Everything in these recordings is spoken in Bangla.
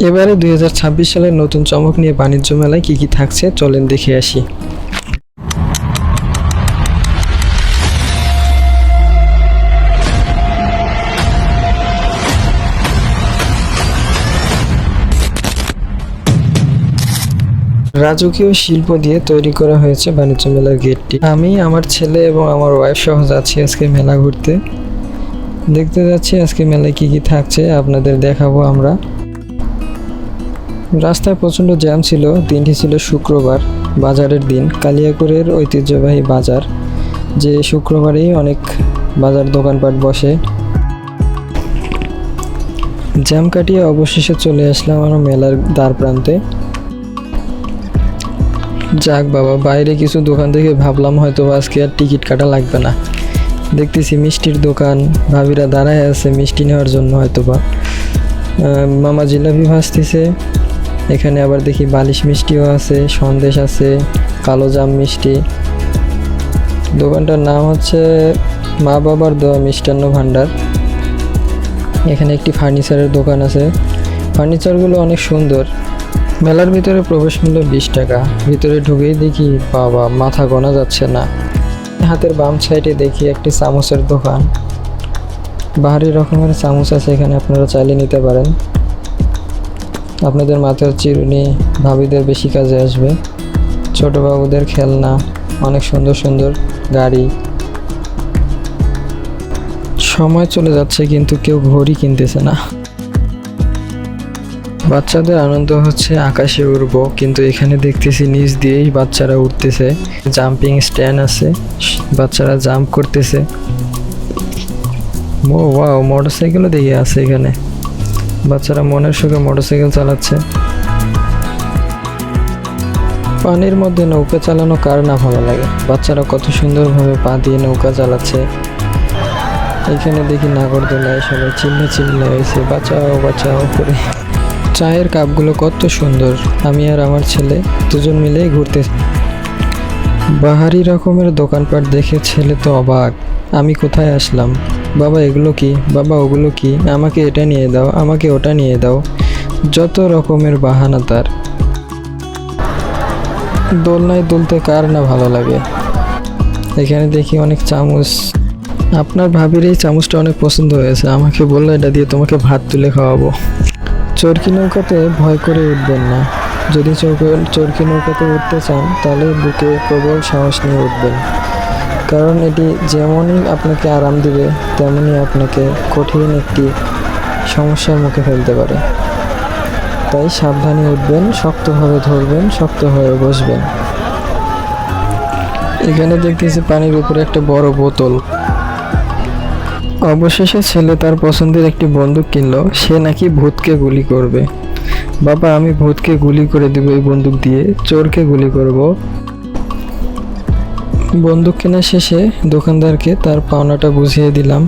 এবারে 2026 সালের নতুন চমক নিয়ে বাণিজ্য মেলায় কি কি থাকছে চলেন দেখে আসি। রাজকীয় শিল্প দিয়ে তৈরি করা হয়েছে বাণিজ্য মেলার গেটটি। আমি, আমার ছেলে এবং আমার ওয়াইফ সহ যাচ্ছি আজকে মেলা ঘুরতে। দেখতে যাচ্ছি আজকে মেলায় কি কি থাকছে, আপনাদের দেখাবো আমরা। রাস্তায় প্রচণ্ড জ্যাম ছিল। দিনটি ছিল শুক্রবার, বাজারের দিন। কালিয়াকৈরের ঐতিহ্যবাহী বাজার, যে শুক্রবারেই অনেক বাজার দোকানপাট বসে। জ্যাম কাটিয়ে অবশেষে চলে আসলাম আমরা মেলার দ্বার প্রান্তে। যাক বাবা, বাইরে কিছু দোকান থেকে ভাবলাম হয়তো আজকে আর টিকিট কাটা লাগবে না। দেখতেছি মিষ্টির দোকান, ভাবিরা দাঁড়ায় আছে মিষ্টি নেওয়ার জন্য হয়তোবা। মামা জিলাপি ভাজতেছে। এখানে আবার দেখি বালিশ মিষ্টিও আছে, সন্দেশ আছে, কালো জাম মিষ্টি। দোকানটার নাম হচ্ছে মা বাবার দোয়া মিষ্টান্ন ভাণ্ডার। এখানে একটি ফার্নিচারের দোকান আছে। ফার্নিচারগুলো অনেক সুন্দর। মেলার ভিতরে প্রবেশ মূল্য 20 টাকা। ভিতরে ঢুকেই দেখি বাবা, মাথা গোনা যাচ্ছে না। হাতের বাম সাইডে দেখি একটি চামচের দোকান। বাহারি রকমের চামচ আছে এখানে, আপনারা চাইলে নিতে পারেন। আপনাদের মাথার চিরুনি ভাবিদের বেশি কাজে আসবে। ছোট বাবুদের খেলনা, অনেক সুন্দর সুন্দর গাড়ি। সময় চলে যাচ্ছে কিন্তু কেউ ঘড়ি কিনতেছে না। বাচ্চাদের আনন্দ হচ্ছে আকাশে উড়বো, কিন্তু এখানে দেখতেছি নিচ দিয়েই বাচ্চারা উঠতেছে। জাম্পিং স্ট্যান্ড আছে, বাচ্চারা জাম্প করতেছে। ওয়াও, মোটরসাইকেলও দেখে আছে এখানে। বাচ্চারা মনের সুখে মোটরসাইকেল চালাচ্ছে। পানির মধ্যে নৌকা চালানো কার না ভালো লাগে। বাচ্চারা কত সুন্দরভাবে পা দিয়ে নৌকা চালাচ্ছে। এখানে দেখি নাগরদোলায় সবাই চিল্লা হয়েছে বাঁচাও বাঁচাও করে। চায়ের কাপগুলো কত সুন্দর। আমি আর আমার ছেলে দুজন মিলেই ঘুরতে। বাহারি রকমের দোকানপাট দেখে ছেলে তো অবাক। আমি কোথায় আসলাম? বাবা এগুলো কি? বাবা ওগুলো কি? আমাকে এটা নিয়ে দাও, আমাকে ওটা নিয়ে দাও। যত রকমের বাহানা তার। দোলনায় দুলতে কার না ভালো লাগে। এখানে দেখি অনেক চামচ। আপনার ভাবির এই চামচটা অনেক পছন্দ হয়েছে। আমাকে বললো এটা দিয়ে তোমাকে ভাত তুলে খাওয়াবো। চরকি নৌকাতে ভয় করে উঠবেন না। যদি চরকি নৌকাতে উঠতে চান তাহলে বুকে প্রবল সাহস নিয়ে উঠবেন, কারণ এটি যেমনই আপনাকে আরাম দিবে তেমনই আপনাকে কঠিন একটি সমস্যার মুখে ফেলতে পারে। তাই সাবধানে উঠবেন, শক্তভাবে ধরবেন, শক্ত হয়ে বসবেন। এখানে দেখতেছি পানির উপরে একটা বড় বোতল। অবশেষে ছেলে তার পছন্দের একটি বন্দুক কিনলো। সে নাকি ভূতকে গুলি করবে। বাবা, আমি ভূতকে গুলি করে দেব এই বন্দুক দিয়ে, চোরকে গুলি করব। বন্দুক কেনা শেষে দোকানদারকে তার পাওনাটা বুঝিয়ে দিলাম।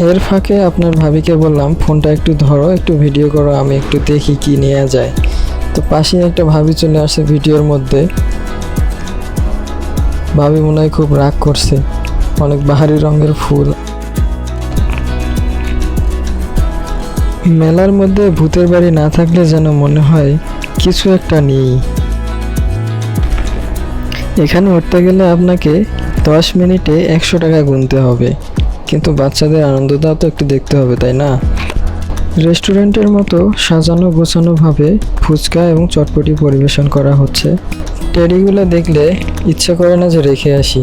এর ফাঁকে আপনার ভাবিকে বললাম ফোনটা একটু ধরো, একটু ভিডিও করো, আমি একটু দেখি কি নেওয়া যায়। তো পাশে একটা ভাবি চলে আসে ভিডিওর মধ্যে। ভাবি মনে হয় খুব রাগ করছে। অনেক বাহারি রঙের ফুল। মেলার মধ্যে ভূতের বাড়ি না থাকলে যেন মনে হয় কিছু একটা নেই। এখানে উঠতে গেলে আপনাকে 10 মিনিটে 100 টাকা গুনতে হবে, কিন্তু বাচ্চাদের আনন্দটাও তো একটু দেখতে হবে, তাই না? রেস্টুরেন্টের মতো সাজানো গোছানোভাবে ফুচকা এবং চটপটি পরিবেশন করা হচ্ছে। টেডিগুলো দেখলে ইচ্ছে করে না যে রেখে আসি।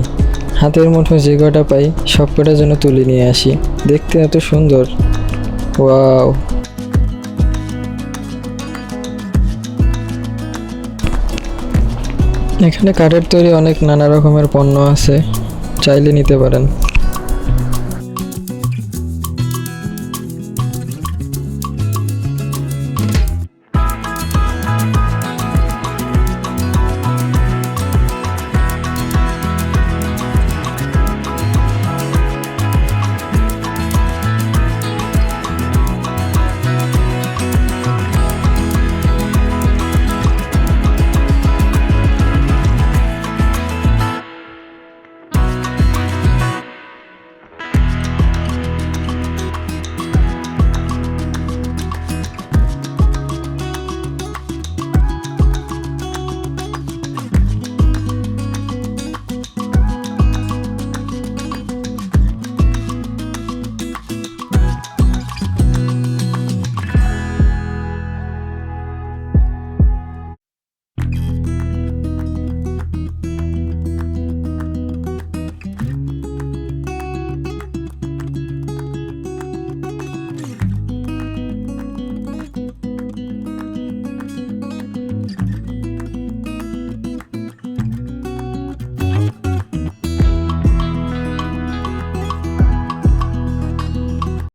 হাতের মুঠো যে কটা পাই সব কটা যেন তুলে নিয়ে আসি। দেখতে এত সুন্দর। ওয়াও, এখানে কাঠের তৈরি অনেক নানা রকমের পণ্য আছে, চাইলে নিতে পারেন।